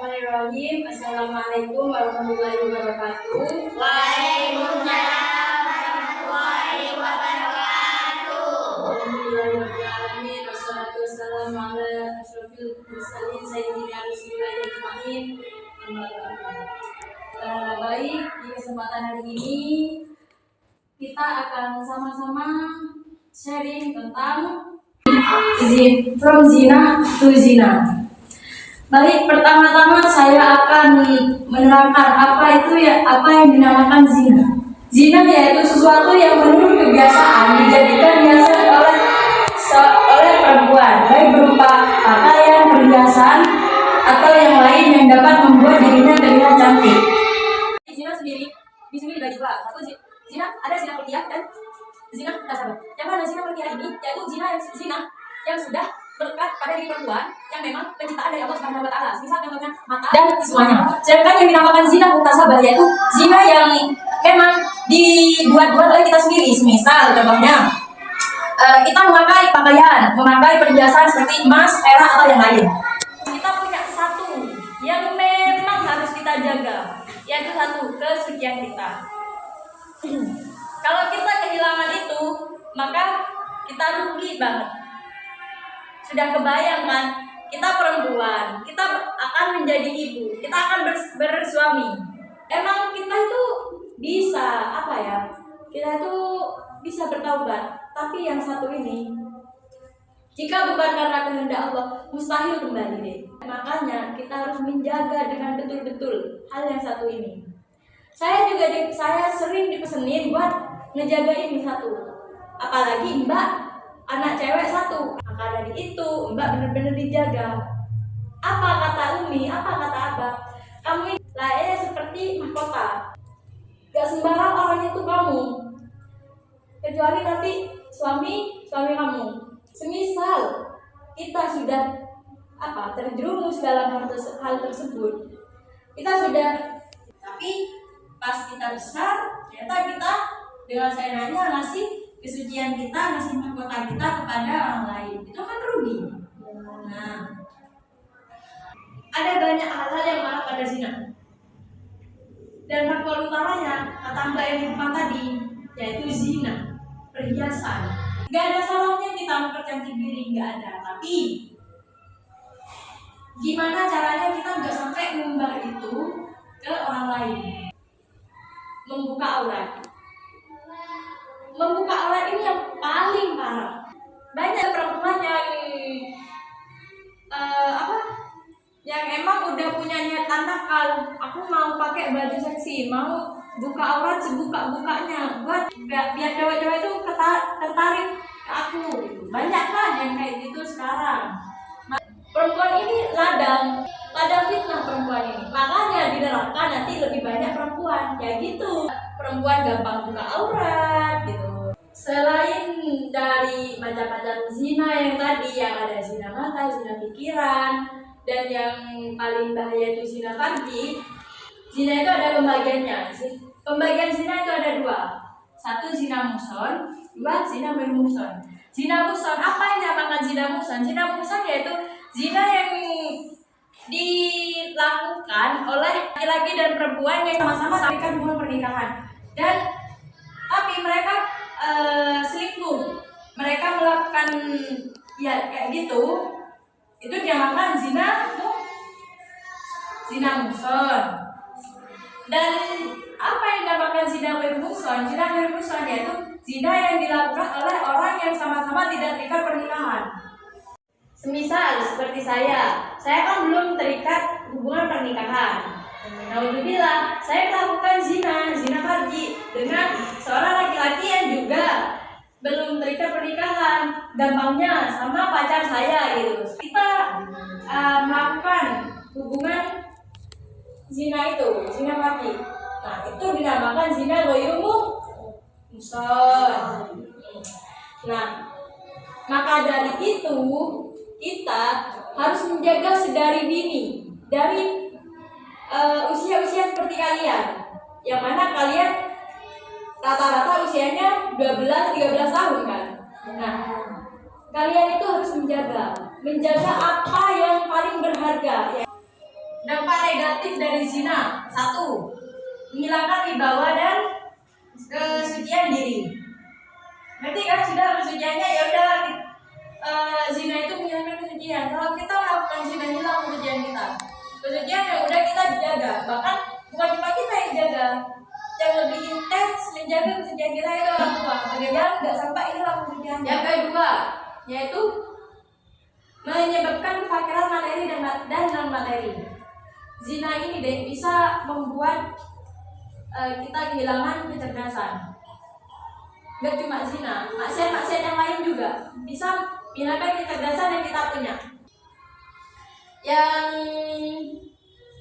Bismillahirrahmanirrahim. Assalamualaikum warahmatullahi wabarakatuh. Waalaikumsalam warahmatullahi wabarakatuh. Alhamdulillahirrahmanirrahim. Wassalatu wassalamu ala asyrofil mursalin sayyidina Rasulillah ajma'in. Baik, di kesempatan hari ini kita akan sama-sama sharing tentang from zina to zina. Baik, pertama-tama saya akan menerangkan apa yang dinamakan zina. Zina yaitu sesuatu yang menurut kebiasaan dijadikan biasa oleh perempuan, baik berupa pakaian, perhiasan, atau yang lain yang dapat membuat dirinya terlihat cantik. Zina sendiri dibagi dua. Satu zina, ada zina perkiah dan zina tasabah. Yang mana zina perkiah ini yaitu zina yang sudah berkat pada diri perempuan yang memang penciptaan dari Allah Subhanahu wa taala, misal contohnya mata dan semuanya. Sedangkan yang dinamakan zina mutasabah yaitu zina yang memang dibuat-buat oleh kita sendiri, misal contohnya kita memakai pakaian, memakai perhiasan seperti emas, perak atau yang lain. Kita punya satu yang memang harus kita jaga, yaitu satu kesucian kita. Kalau kita kehilangan itu, maka kita rugi banget. Sudah kebayang kan, kita perempuan, kita akan menjadi ibu, kita akan bersuami. Emang kita itu bisa kita itu bisa bertaubat, tapi yang satu ini, jika bukan karena kehendak Allah, mustahil kembali deh. Makanya kita harus menjaga dengan betul-betul hal yang satu ini. Saya sering dipesenin buat ngejaga ini satu, apalagi Mbak anak cewek satu. Maka dari itu Mbak benar-benar dijaga. Apa kata Umi, apa kata Abah, kamu ini layaknya seperti mahkota. Gak sembarang orang itu kamu, kecuali nanti suami kamu. Semisal kita sudah terjerumus dalam hal tersebut, tapi pas kita besar, ternyata kita dengan seenaknya ngasih kesucian kita, ngasih mahkota kita kepada orang lain, itu kan rugi. Nah, ada banyak hal-hal yang marah pada zina, dan faktor utamanya kata Mbak yang di depan tadi, yaitu zina perhiasan. Gak ada salahnya kita mempercantik diri, gak ada, tapi gimana caranya kita gak sampai mengumbar itu ke orang lain. Membuka aurat ini yang paling parah. Banyak perempuan yang emang udah punya niat nakal, aku mau pakai baju seksi, mau buka aurat sebuka-bukanya buat biar cewek-cewek itu tertarik ke aku. Banyak kan yang kayak gitu sekarang. Perempuan ini ladang fitnah perempuan ini. Makanya di neraka nanti lebih banyak perempuan kayak gitu. Perempuan gampang buka aurat gitu. Selain dari macam-macam zina yang tadi, yang ada zina mata, zina pikiran, dan yang paling bahaya itu zina farji. Zina itu ada pembagiannya. Pembagian zina itu ada dua. Satu zina muhson, dua zina ghairu muhson. Zina muhson, apa yang dinamakan zina muhson? Zina muhson yaitu zina yang dilakukan oleh laki-laki dan perempuan yang sama-sama terikat hubungan pernikahan, dan tapi mereka selingkuh, mereka melakukan kayak gitu, itu dinamakan zina muhson. Dan apa yang dinamakan zina ghairu muhson? Zina ghairu muhson yaitu zina yang dilakukan oleh orang yang sama-sama tidak terikat pernikahan. Semisal seperti saya kan belum terikat hubungan pernikahan. Alhamdulillah, saya melakukan zina farji dengan seorang laki-laki yang juga belum terikat pernikahan. Gampangnya sama pacar saya gitu. Kita melakukan hubungan zina farji. Nah, itu dinamakan zina ghairu muhson. Nah, maka dari itu kita harus menjaga sedari dini, dari usia-usia seperti kalian, yang mana kalian rata-rata usianya 12-13 tahun kan. Nah, kalian itu harus menjaga apa yang paling berharga. Dan para negatif dari zina. 1. Menghilangkan wibawa dan kesucian diri. Berarti kan sudah kesuciannya, ya udah, zina itu menghilangkan kesucian. Kalau kita melakukan zina, hilang kesucian kita. Kesucian yang udah kita jaga, bahkan bukan cuma kita yang jaga, yang lebih intens menjaga kesucian kita itu orang tua. Bagaimana nggak sampai hilang kesucian. Yang kedua, yaitu menyebabkan kefakiran materi dan non materi. Zina ini bisa membuat kita kehilangan kecerdasan. Gak cuma zina, maksiat-maksiat yang lain juga bisa menghilangkan kecerdasan yang kita punya. Yang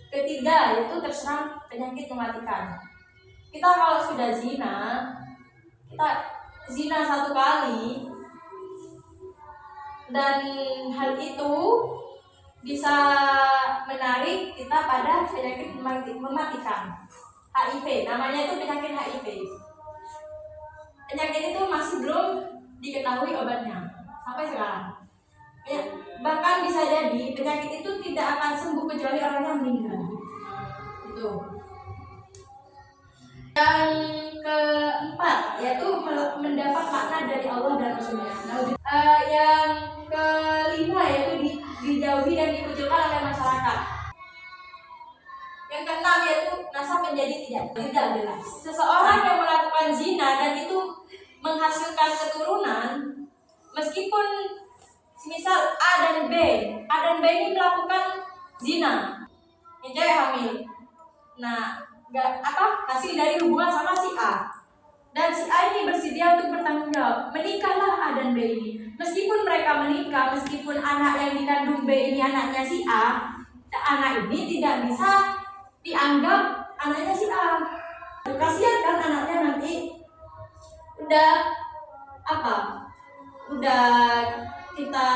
ketiga yaitu terserang penyakit mematikan. Kita kalau sudah zina, kita zina 1 kali, dan hal itu bisa menarik kita pada penyakit mematikan. HIV, namanya itu penyakit HIV. Penyakit itu masih belum diketahui obatnya sampai sekarang. Ya, bahkan bisa jadi penyakit itu tidak akan sembuh kecuali orangnya meninggal. Itu. Yang keempat yaitu mendapat makna dari Allah dan Rasulnya. Yang kelima yaitu dijauhi dan dikucilkan oleh masyarakat. Yang keenam yaitu nasab menjadi tidak jelas. Seseorang yang melakukan zina dan itu menghasilkan keturunan, meskipun misal A dan B ini melakukan zina, yang cewek hamil, nah hasil dari hubungan sama si A, dan si A ini bersedia untuk bertanggung jawab, menikahlah A dan B ini. Meskipun mereka menikah, meskipun anak yang dikandung B ini anaknya si A, anak ini tidak bisa dianggap anaknya si A. Kasihan kan anaknya nanti udah kita